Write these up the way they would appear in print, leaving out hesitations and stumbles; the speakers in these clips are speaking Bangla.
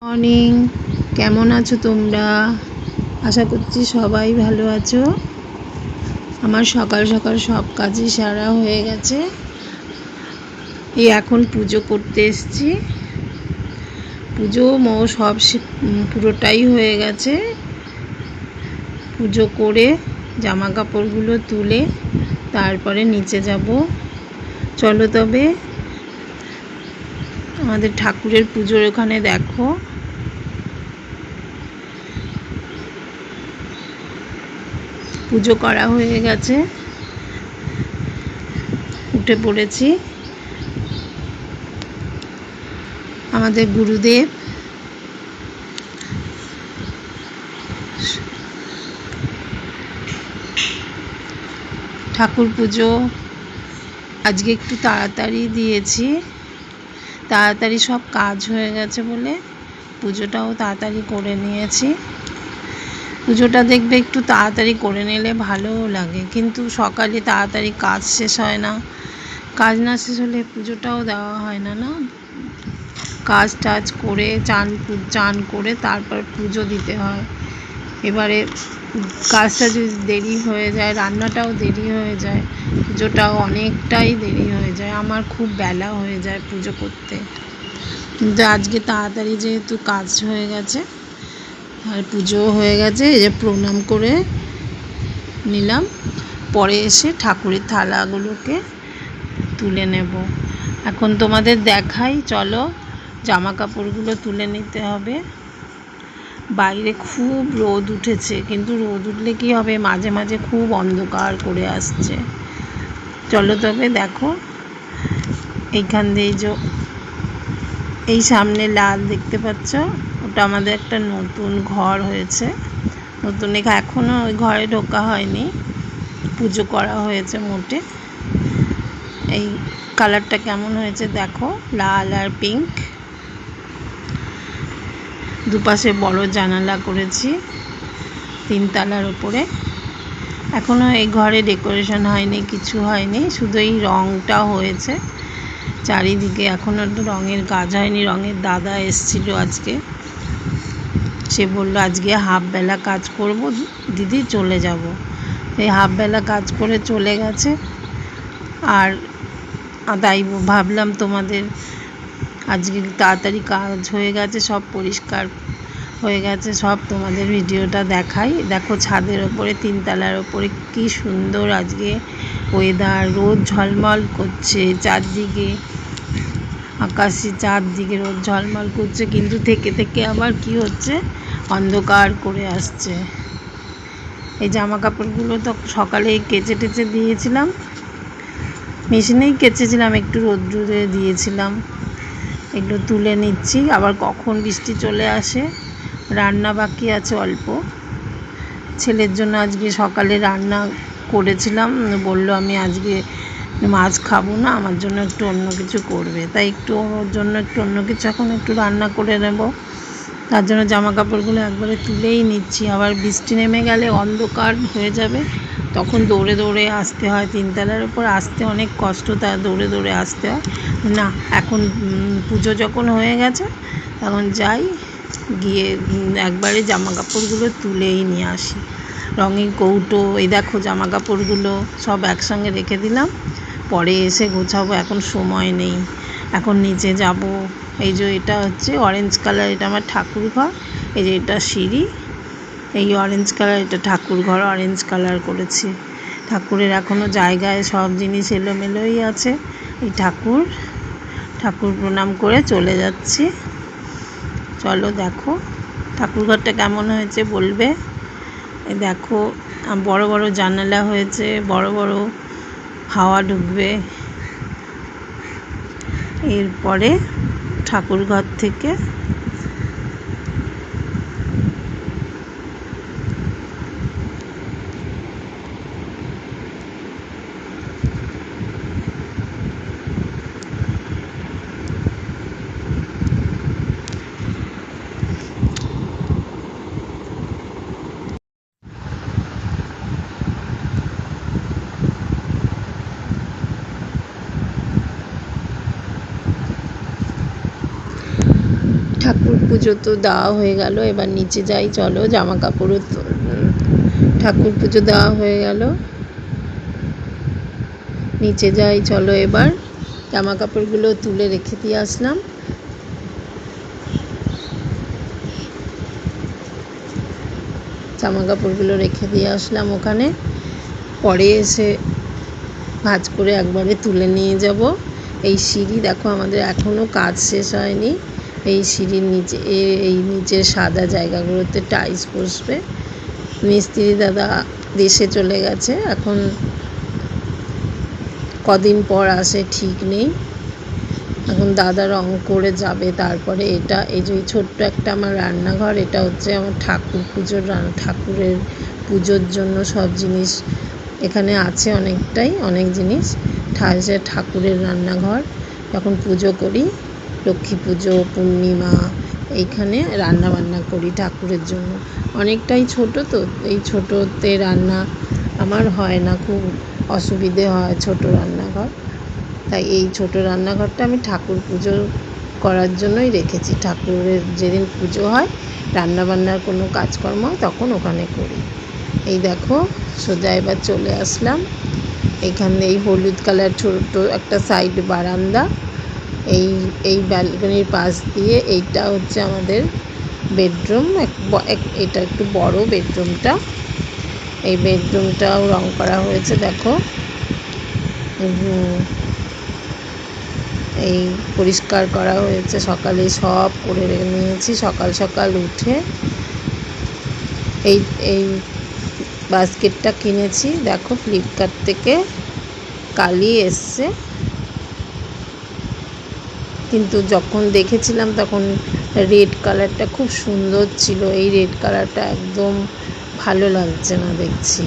মর্নিং, কেমন আছো তোমরা? আশা করছি সবাই ভালো আছো। আমার সকাল সকাল সব কাজই সারা হয়ে গেছে। এই এখন পুজো করতে এসেছি। পুজো সব পুরোটাই হয়ে গেছে। পুজো করে জামা কাপড়গুলো তুলে তারপরে নিচে যাব। চলো তবে আমাদের ঠাকুরের পুজোর ওখানে দেখো, পুজো করা হয়ে গেছে। উঠে পড়েছি। আমাদের গুরুদেব ঠাকুর পুজো আজকে একটু তাড়াতাড়ি দিয়েছি। তাড়াতাড়ি সব কাজ হয়ে গেছে বলে পুজোটাও তাড়াতাড়ি করে নিয়েছি। পুজোটা দেখবে একটু তাড়াতাড়ি করে নিলে ভালোও লাগে, কিন্তু সকালে তাড়াতাড়ি কাজ শেষ হয় না। কাজ না শেষ হলে পুজোটাও দেওয়া হয় না। কাজ টাজ করে চান করে তারপর পুজো দিতে হয়। এবারে কাজটা যদি দেরি হয়ে যায়, রান্নাটাও দেরি হয়ে যায়, পুজোটাও অনেকটাই দেরি হয়ে যায়। আমার খুব বেলা হয়ে যায় পুজো করতে, কিন্তু আজকে তাড়াতাড়ি যেহেতু কাজ হয়ে গেছে আর পুজো হয়ে গেছে, এই যে প্রণাম করে নিলাম। পরে এসে ঠাকুরের থালাগুলোকে তুলে নেব। এখন তোমাদের দেখাই, চলো। জামা কাপড়গুলো তুলে নিতে হবে। বাইরে খুব রোদ উঠেছে, কিন্তু রোদ উঠলে কি হবে, মাঝে মাঝে খুব অন্ধকার করে আসছে। চলো তবে দেখো, এইখান দিয়ে এই সামনে লাল দেখতে পাচ্ছ, ওটা আমাদের একটা নতুন ঘর হয়েছে। নতুন এখনও ওই ঘরে ঢোকা হয়নি, পুজো করা হয়েছে মোটে। এই কালারটা কেমন হয়েছে দেখো, লাল আর পিঙ্ক। দুপাশে বড় জানালা করেছি 3 তলার উপরে। এখনও এই ঘরে ডেকোরেশন হয়নি, কিছু হয়নি, শুধু এই রঙটা হয়েছে চারিদিকে। এখনও তো রঙের কাজ হয়নি। রঙের দাদা এসেছিল আজকে, সে বললো আজকে হাফবেলা কাজ করব দিদি, চলে যাব। এই হাফবেলা কাজ করে চলে গেছে। আর তাই ভাবলাম তোমাদের আজকে তাড়াতাড়ি কাজ হয়ে গেছে, সব পরিষ্কার হয়ে গেছে, সব তোমাদের ভিডিওটা দেখাই। দেখো ছাদের ওপরে 3 তলার ওপরে কি সুন্দর আজকে ওয়েদার। রোদ ঝলমল করছে চারদিকে, আকাশে চারদিকে রোদ ঝলমল করছে, কিন্তু থেকে থেকে আবার কি হচ্ছে, অন্ধকার করে আসছে। এই জামা কাপড়গুলো তো সকালেই কেচে টেচে দিয়েছিলাম, মেশিনেই কেচেছিলাম, একটু রোদ্দুরে দিয়েছিলাম। এগুলো তুলে নিচ্ছি, আবার কখন বৃষ্টি চলে আসে। রান্না বাকি আছে অল্প। ছেলের জন্য আজকে সকালে রান্না করেছিলাম, বলল আমি আজকে মাছ খাবো না, আমার জন্য একটু অন্য কিছু করবে। তাই একটু ওর জন্য একটু অন্য কিছু এখন একটু রান্না করে নেব। তার জন্য জামা কাপড়গুলো একবারে তুলেই নিচ্ছি। আবার বৃষ্টি নেমে গেলে অন্ধকার হয়ে যাবে, তখন দৌড়ে দৌড়ে আসতে হয়। 3 তলার উপর আসতে অনেক কষ্ট, তা দৌড়ে দৌড়ে আসতে হয় না। এখন পুজো যখন হয়ে গেছে তখন যাই, গিয়ে একবারে জামা কাপড়গুলো তুলেই নিয়ে আসি। রঙিন কৌটো, এই দেখো জামা কাপড়গুলো সব একসঙ্গে রেখে দিলাম, পরে এসে গোছাবো, এখন সময় নেই। এখন নিচে যাব। এই যে এটা হচ্ছে অরেঞ্জ কালার, এটা আমার ঠাকুর ঘর। এই যে এটা সিঁড়ি, এই অরেঞ্জ কালার, এটা ঠাকুর ঘর অরেঞ্জ কালার করেছি। ঠাকুরের এখনও জায়গায় সব জিনিস এলোমেলোই আছে। এই ঠাকুর প্রণাম করে চলে যাচ্ছি। চলো দেখো ঠাকুর ঘরটা কেমন হয়েছে বলবে। এই দেখো বড় বড় জানালা হয়েছে, বড় বড় হাওয়া ঢুকবে। এরপরে ঠাকুর ঘর থেকে ঠাকুর পুজো তো দেওয়া হয়ে গেল, এবার নিচে যাই চলো। জামা কাপড়ও ঠাকুর পুজো দেওয়া হয়ে গেল, নিচে যাই চলো। এবার জামা কাপড়গুলো তুলে রেখে দিয়ে আসলাম। জামা কাপড়গুলো রেখে দিয়ে আসলাম ওখানে, পরে এসে ভাঁজ করে একবারে তুলে নিয়ে যাব। এই সিঁড়ি দেখো, আমাদের এখনও কাজ শেষ হয়নি। এই সিঁড়ির নিচে এই নিচের সাদা জায়গাগুলোতে টাইলস বসবে। মিস্ত্রি দাদা দেশে চলে গেছে, এখন কদিন পর আসে ঠিক নেই। এখন দাদা রং করে যাবে। তারপরে এটা এই যে ছোট্ট একটা আমার রান্নাঘর, এটা হচ্ছে আমার ঠাকুর পুজোর ঠাকুরের পুজোর জন্য সব জিনিস এখানে আছে, অনেক জিনিস। ঠাকুরের রান্নাঘর, যখন পুজো করি, লক্ষ্মী পুজো, পূর্ণিমা, এইখানে রান্না বান্না করি ঠাকুরের জন্য। অনেকটাই ছোট তো, এই ছোটোতে রান্না আমার হয় না, খুব অসুবিধে হয় ছোট রান্নাঘর। তাই এই ছোট রান্নাঘরটা আমি ঠাকুর পুজো করার জন্যই রেখেছি। ঠাকুরের যেদিন পুজো হয়, রান্নাবান্নার কোনো কাজকর্ম হয়, তখন ওখানে করি। এই দেখো সোজা এবার চলে আসলাম এখানে। এই হলুদ কালার ছোট একটা সাইড বারান্দা, এই ব্যালকনির পাশ দিয়ে এইটা হচ্ছে আমাদের বেডরুম। এটা একটু বড় বেডরুমটা। এই বেডরুমটাও রং করা হয়েছে দেখো। এই পরিষ্কার করা হয়েছে, সকালে সব করে নিয়েছি। সকাল সকাল উঠে এই বাস্কেটটা কিনেছি দেখো, ফ্লিপকার্ট থেকে কালই এসছে। কিন্তু যখন দেখেছিলাম তখন রেড কালারটা খুব সুন্দর ছিল, এই রেড কালারটা একদম ভালো লাগছে না দেখছি।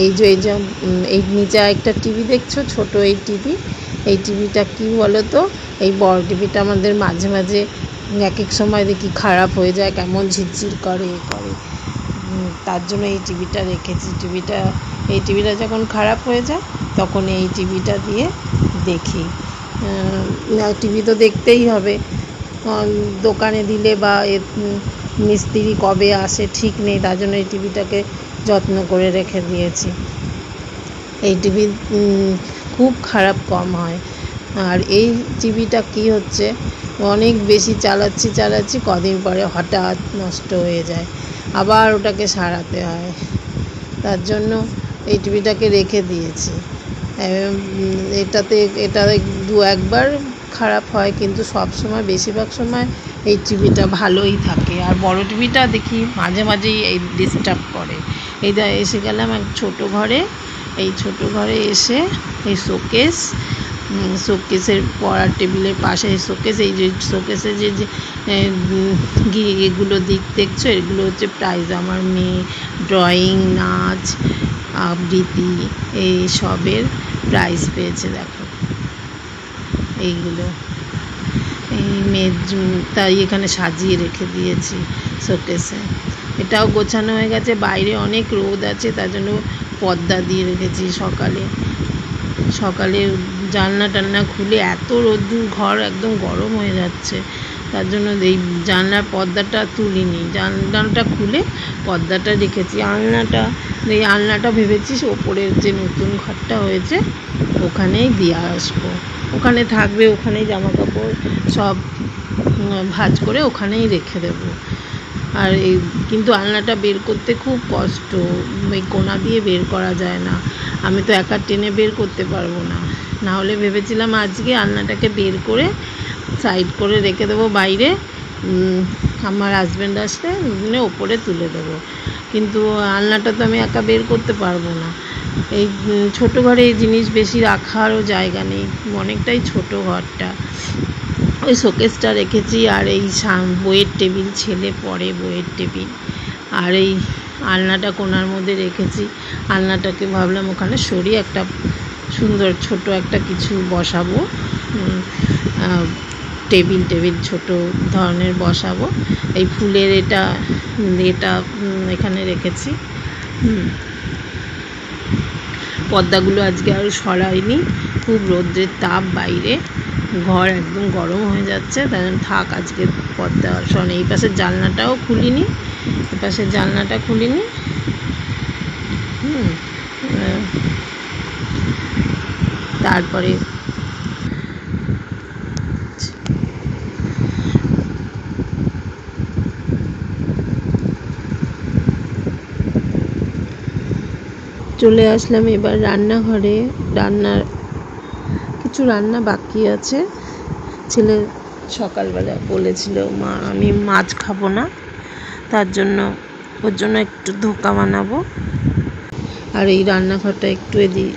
এই যে এই নিচে একটা টিভি দেখছো, ছোট এই টিভিটা কি বলো তো, এই বড় টিভিটা আমাদের মাঝে মাঝে এক এক সময় দেখি খারাপ হয়ে যায়, কেমন ঝিরঝির করে তার জন্য এই টিভিটা রেখেছি। এই টিভিটা যখন খারাপ হয়ে যায় তখন এই টিভিটা দিয়ে দেখি। টিভি তো দেখতেই হবে, দোকানে দিলে বা মিস্ত্রি কবে আসে ঠিক নেই, তার জন্য এই টিভিটাকে যত্ন করে রেখে দিয়েছি। এই টিভি খুব খারাপ কম হয়। আর এই টিভিটা কি হচ্ছে, অনেক বেশি চালাচ্ছি, কদিন পরে হঠাৎ নষ্ট হয়ে যায়, আবার ওটাকে সারাতে হয়। তার জন্য এই টিভিটাকে রেখে দিয়েছি। এটা দু একবার খারাপ হয়, কিন্তু বেশিরভাগ সময় এই টিভিটা ভালোই থাকে। আর বড় টিভিটা দেখি মাঝে মাঝেই এই ডিস্টার্ব করে। এসে গেলাম এক ছোটো ঘরে। এই ছোটো ঘরে এসে এই শোকেসের পড়ার টেবিলের পাশে শোকেস, এই যে শোকেসে যে এগুলো দেখছো, এগুলো হচ্ছে প্রাইজ। আমার মেয়ে ড্রয়িং, নাচ, আবৃত্তি এই সবের প্রাইজ পেয়েছে দেখো। এইগুলো এই মেয়ের তাই এখানে সাজিয়ে রেখে দিয়েছি শোকেসে। এটাও গোছানো হয়ে গেছে, বাইরে অনেক রোদ আছে, তার জন্য পর্দা দিয়ে রেখেছি। সকালে জানলা টান্না খুলে এত রোদ্দুর, ঘর একদম গরম হয়ে যাচ্ছে, তার জন্য এই জানলার পর্দাটা তুলিনি, জানলাটা খুলে পর্দাটা রেখেছি। এই আলনাটা ভেবেছি ওপরের যে নতুন ঘরটা হয়েছে ওখানেই দিয়ে আসবো, ওখানে থাকবে, ওখানেই জামা কাপড় সব ভাঁজ করে ওখানেই রেখে দেবো। আর কিন্তু আলনাটা বের করতে খুব কষ্ট, ওই কোনা দিয়ে বের করা যায় না, আমি তো একা টেনে বের করতে পারবো না। নাহলে ভেবেছিলাম আজকে আলনাটাকে বের করে সাইড করে রেখে দেবো বাইরে, আমার হাজব্যান্ড আসলে ওপরে তুলে দেবো। কিন্তু আলনাটা তো আমি একা বের করতে পারবো না। এই ছোটো ঘরে এই জিনিস বেশি রাখারও জায়গা নেই, অনেকটাই ছোট ঘরটা। ওই শোকেসটা রেখেছি, আর এই বইয়ের টেবিল, ছেলে পড়ে বইয়ের টেবিল, আর এই আলনাটা কোণার মধ্যে রেখেছি। আলনাটাকে ভাবলাম ওখানে সরিয়ে একটা সুন্দর ছোট একটা কিছু বসাবো, টেবিল ছোট ধরনের বসাবো। এই ফুলের এটা এখানে রেখেছি। পর্দাগুলো আজকে আর সরাইনি, খুব রৌদ্রের তাপ বাইরে, ঘর একদম গরম হয়ে যাচ্ছে, তাই জন্য থাক আজকে পর্দা সরানো। এই পাশের জানলাটাও খুলিনি, এ পাশের জানলাটা খুলিনি। তারপরে চলে আসলাম এবার রান্নাঘরে। কিছু রান্না বাকি আছে। ছেলে সকালবেলা বলেছিল, মা আমি মাছ খাবো না, তার জন্য ওর জন্য একটু ধোকা বানাবো। আর এই রান্নাঘরটা একটু